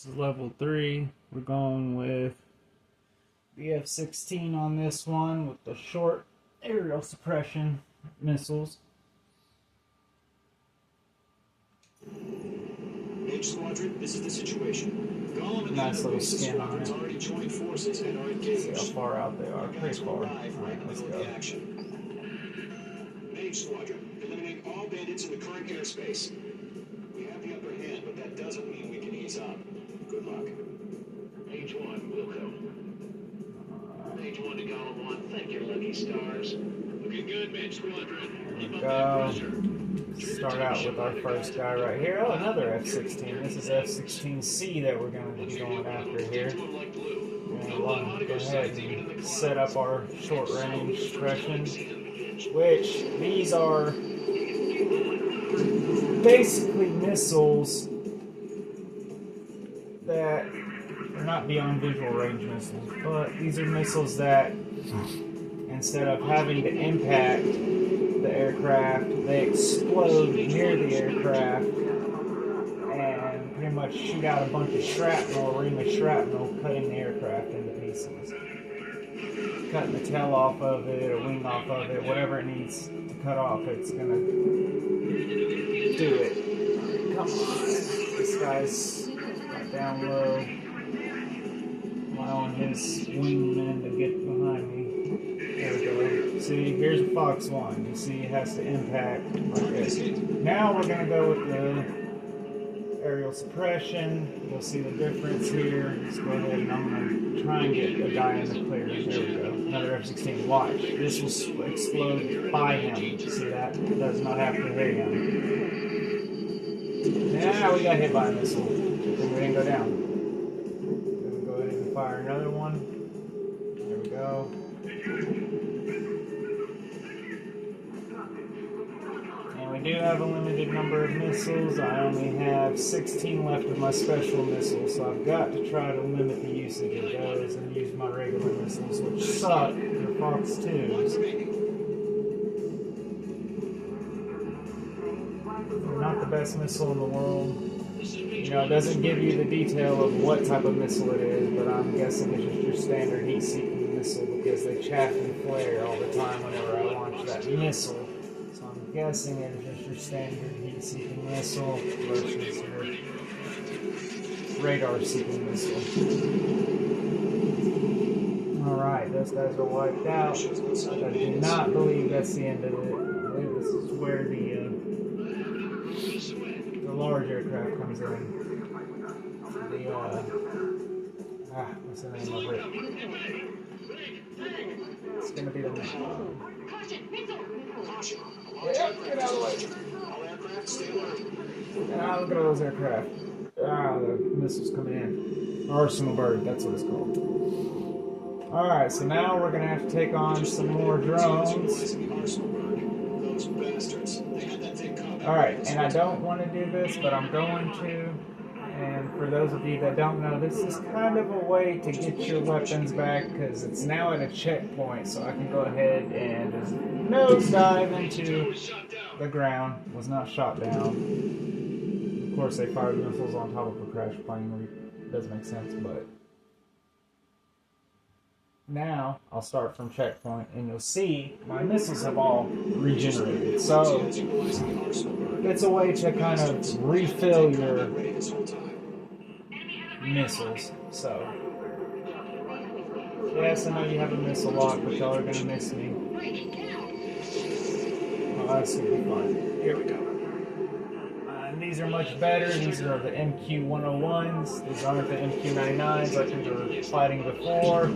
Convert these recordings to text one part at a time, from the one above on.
is level 3. We're going with the F-16 on this one with the short aerial suppression missiles. H Squadron, this is the situation. Golem and Nice the little basis skin on squadrons it. already joined forces and are engaged. See how far out they are. Pretty far. Alright, let's go. H Squadron, eliminate all bandits in the current airspace. We have the upper hand, but that doesn't mean we can ease up. Good luck. H1, Wilco. H1 to Golem 1, thank your lucky stars. Looking good, Mid Squadron. Keep up that pressure. Start out with our first guy right here. Oh, another F-16. This is F-16C that we're going to be going after here. And we'll go ahead and set up our short-range suppression, which these are basically missiles that are not beyond visual range missiles, but these are missiles that instead of having to impact the aircraft, they explode near the aircraft and pretty much shoot out a bunch of shrapnel, a ring of shrapnel, cutting the aircraft into pieces. Cutting the tail off of it, a wing off of it, whatever it needs to cut off, it's gonna do it. Come on. This guy's got down low. Allowing his wingman to get behind me. There we go. See, here's a Fox 1. You see it has to impact like this. Now we're going to go with the aerial suppression. You'll see the difference here. Let's go ahead and I'm going to try and get a guy in the clear. There we go. Another F-16. Watch. This will explode by him. See that? It does not have to hit him. Now we got hit by a missile. And we didn't go down. Go ahead and fire another one. There we go. And we do have a limited number of missiles. I only have 16 left of my special missiles, so I've got to try to limit the usage of those and use my regular missiles, which suck. They're Fox 2s. They're not the best missile in the world. You know, it doesn't give you the detail of what type of missile it is, but I'm guessing it's just your standard heat-seeking missile because they chaff and flare all the time whenever I launch that missile. So I'm guessing it's just your standard heat-seeking missile versus your radar-seeking missile. Alright, those guys are wiped out. I do not believe that's the end of it. I believe this is where the large aircraft comes in. What's the name of it? It's gonna be the next one. Yeah, get out of the way. Look at all those aircraft. The missiles coming in. Arsenal Bird, that's what it's called. Alright, so now we're gonna have to take on some more drones. Alright, and I don't want to do this, but I'm going to. And for those of you that don't know, this is kind of a way to get your weapons back because it's now at a checkpoint, so I can go ahead and just nosedive into the ground. Was not shot down. Of course, they fired missiles on top of a crash plane, which doesn't make sense, but now I'll start from checkpoint, and you'll see my missiles have all regenerated. So it's a way to kind of refill your missiles. So yes, I know you have a missile lock, but y'all are gonna miss me. Oh, that's gonna be fun. Here we go. And these are much better. These are the MQ-101s. These aren't the MQ-99s like we were fighting before.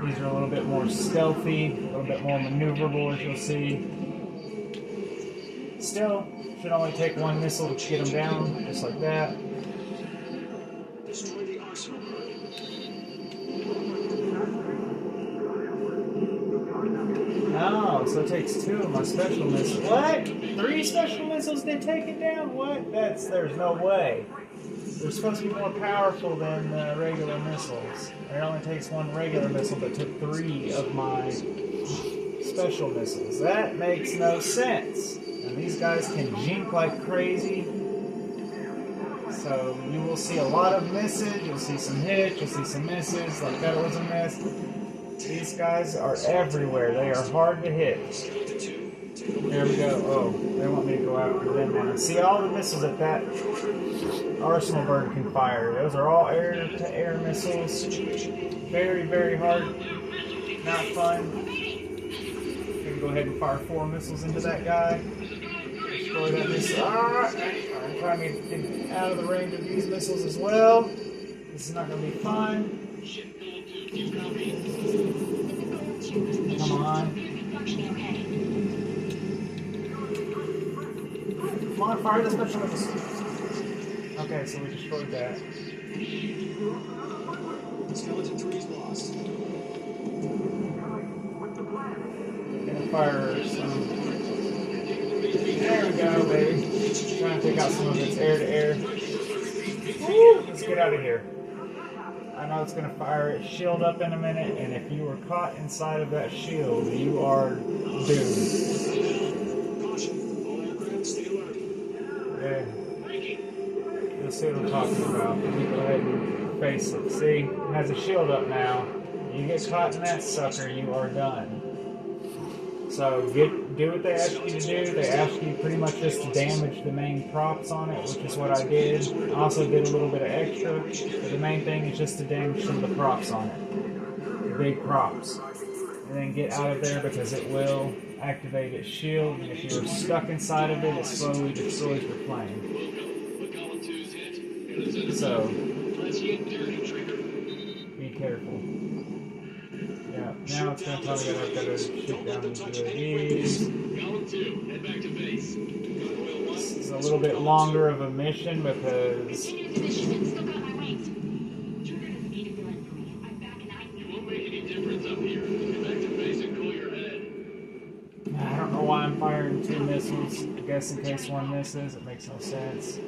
These are a little bit more stealthy, a little bit more maneuverable, as you'll see. Still, should only take one missile to get them down, just like that. Destroy the arsenal. Oh, so it takes 2 of my special missiles. What? 3 special missiles did take it down? What? There's no way. They're supposed to be more powerful than regular missiles. It only takes 1 regular missile, but took 3 of my special missiles. That makes no sense. And these guys can jink like crazy. So you will see a lot of misses, you'll see some hits, you'll see some misses, like that was a miss. These guys are everywhere. They are hard to hit. There we go. Oh, they want me to go out and then want to see all the missiles that Arsenal bird can fire. Those are all air-to-air missiles. Very, very hard. Not fun. Gonna go ahead and fire 4 missiles into that guy. Destroy that missile. I'm trying to get out of the range of these missiles as well. This is not going to be fun. Come on. Come on, fire the special missile. Okay, so we destroyed that. Skeleton 3 is lost. Gonna fire some. There we go, baby. Trying to take out some of its air-to-air. Woo! Let's get out of here. I know it's going to fire its shield up in a minute, and if you were caught inside of that shield, you are doomed. Caution, all aircraft stay alert. Yeah. You'll see what I'm talking about. Let me go ahead and face it. See? It has a shield up now. You get caught in that sucker, you are done. So do what they ask you to do. They ask you pretty much just to damage the main props on it, which is what I did. I also did a little bit of extra, but the main thing is just to damage some of the props on it. The big props. And then get out of there because it will activate its shield, and if you're stuck inside of it, it slowly destroys your plane. So, be careful. Yeah, now it's going to tell me that I've got to shoot down these UAVs. This is a little bit longer of a mission because I don't know why I'm firing 2 missiles. I guess in case one misses, it makes no sense.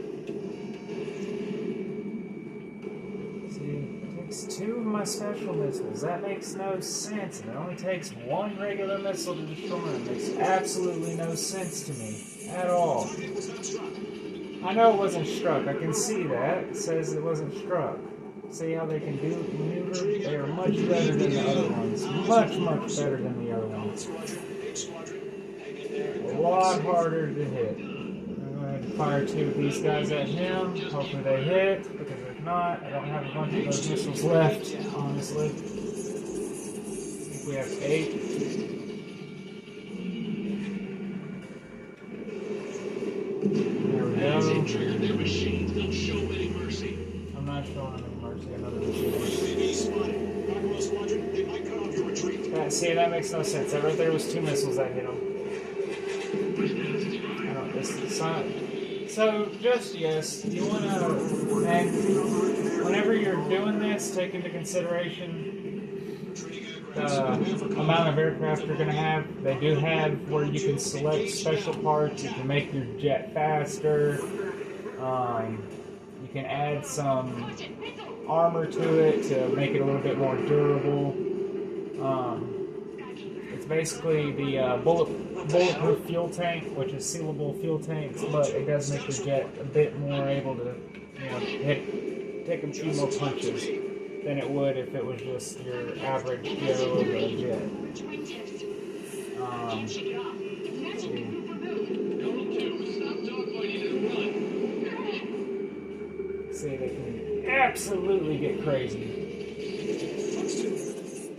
It takes 2 of my special missiles. That makes no sense. And it only takes 1 regular missile to destroy them. It makes absolutely no sense to me at all. I know it wasn't struck. I can see that. It says it wasn't struck. See how they can do maneuver? They are much better than the other ones. Much, much better than the other ones. A lot harder to hit. I'm going to go ahead and fire 2 of these guys at him. Hopefully they hit, because if not, I don't have a bunch of those missiles left, honestly. I think we have 8. There we go. I'm not showing them any mercy. Another machine. See, that makes no sense. That right there was 2 missiles that hit him. I don't. It's not. So just yes, you want to, and whenever you're doing this, take into consideration the amount of aircraft you're going to have. They do have where you can select special parts. You can make your jet faster. You can add some armor to it to make it a little bit more durable. It's basically the bulletproof fuel tank, which is sealable fuel tanks, but it does make your jet a bit more able to, take a few more punches than it would if it was just your average Joe of a jet. See, they can absolutely get crazy.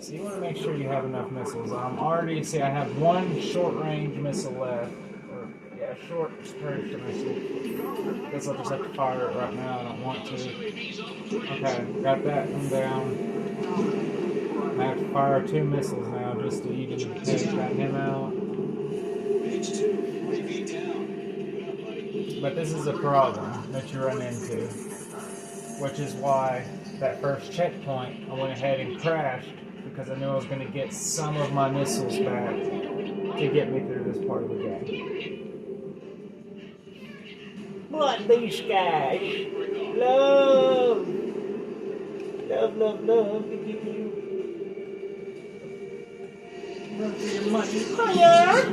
So you want to make sure you have enough missiles. I have 1 short-range missile left. Short range missile. Guess I'll just have to fire it right now. I don't want to. Okay, got that one down. I have to fire 2 missiles now just to even take him out. But this is a problem that you run into, which is why that first checkpoint I went ahead and crashed, because I knew I was going to get some of my missiles back to get me through this part of the game. What these guys? Love! Love, love, love to give you. Run for your money. Fire!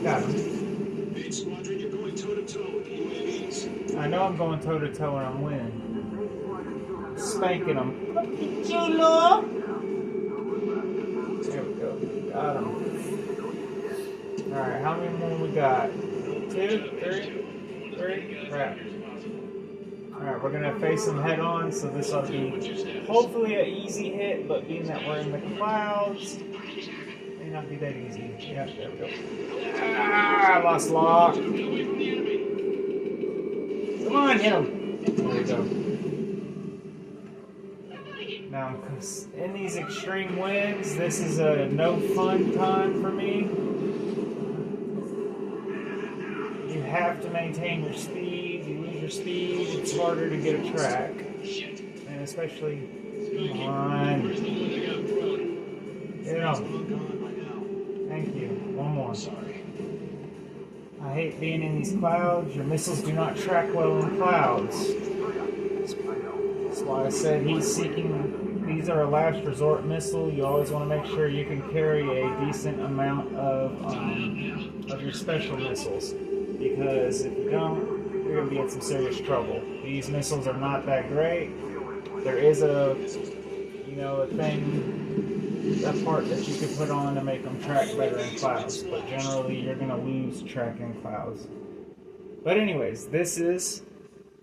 Got him. Main squadron, you're going toe-to-toe with the UAVs. I know I'm going toe to toe and I'm winning. Spanking them. Chulo! There we go. Got him. Alright, how many more we got? 2, 3? 3? Crap. Alright, we're gonna face them head on, so this will be hopefully an easy hit, but being that we're in the clouds, may not be that easy. Yeah, there we go. Ah, I lost lock. Come on, hit him. There we go. Now, in these extreme winds, this is a no fun time for me. You have to maintain your speed. You lose your speed, it's harder to get a track. And especially, come on. Yeah. Thank you. One more. I hate being in these clouds. Your missiles do not track well in clouds. That's why I said he's seeking. These are a last resort missile. You always want to make sure you can carry a decent amount of your special missiles, because if you don't, you're going to be in some serious trouble. These missiles are not that great. There is a part that you could put on to make them track better in clouds, but generally you're going to lose track in clouds. But anyways, this is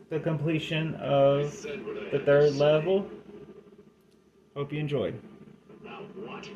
the completion of the 3rd level. Hope you enjoyed. About what?